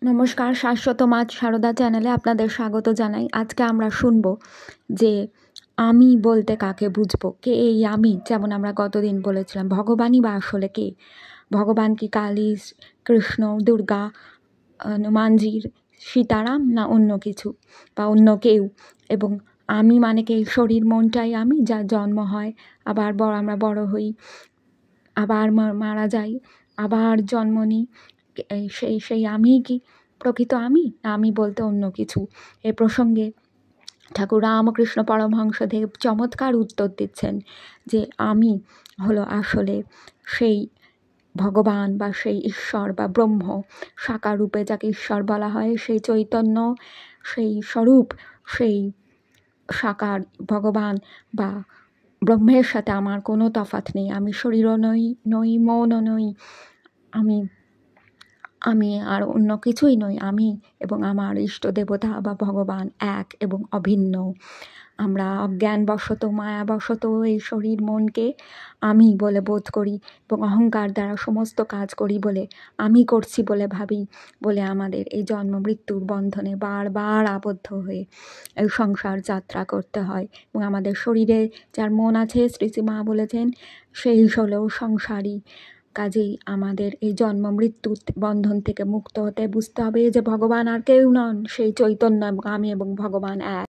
নমস্কার, শাশ্বত মাছ সারদা চ্যানেলে আপনাদের স্বাগত জানাই। আজকে আমরা শুনবো যে আমি বলতে কাকে বুঝবো, কে এই আমি। যেমন আমরা গতদিন বলেছিলাম ভগবানই বা আসলে কে, ভগবান কি কালী, কৃষ্ণ, দুর্গা, হনুমানজির, সীতারাম, না অন্য কিছু বা অন্য কেউ। এবং আমি মানে কি এই শরীর মনটাই আমি, যার জন্ম হয়, আবার আমরা বড় হই, আবার মারা যাই, আবার জন্ম নিই। সেই আমি কি প্রকৃত আমি, না আমি বলতে অন্য কিছু? এ প্রসঙ্গে ঠাকুর রামকৃষ্ণ পরমহংসদেব চমৎকার উত্তর দিচ্ছেন যে আমি হলো আসলে সেই ভগবান বা সেই ঈশ্বর বা ব্রহ্ম, সাকার রূপে যাকে ঈশ্বর বলা হয়, সেই চৈতন্য, সেই স্বরূপ, সেই সাকার ভগবান বা ব্রহ্মের সাথে আমার কোনো তফাৎ নেই। আমি শরীরও নই, মনও নই, আমি আর অন্য কিছুই নই। আমি এবং আমার ইষ্ট দেবতা বা ভগবান এক এবং অভিন্ন। আমরা অজ্ঞানবশত, মায়াবশত এই শরীর মনকে আমি বলে বোধ করি এবং অহংকার দ্বারা সমস্ত কাজ করি বলে, আমি করছি বলে ভাবি বলে আমাদের এই জন্ম মৃত্যুর বন্ধনে বারবার আবদ্ধ হয়ে এই সংসার যাত্রা করতে হয়। এবং আমাদের শরীরে যার মন আছে, শ্রীশ্রী মা বলেছেন, সেই হলো সংসারী। কাজেই আমাদের এই জন্ম মৃত্যুর বন্ধন থেকে মুক্ত হতে বুঝতে হবে যে ভগবান আর কেউ নন, সেই চৈতন্য এবং আমি এবং ভগবান এক।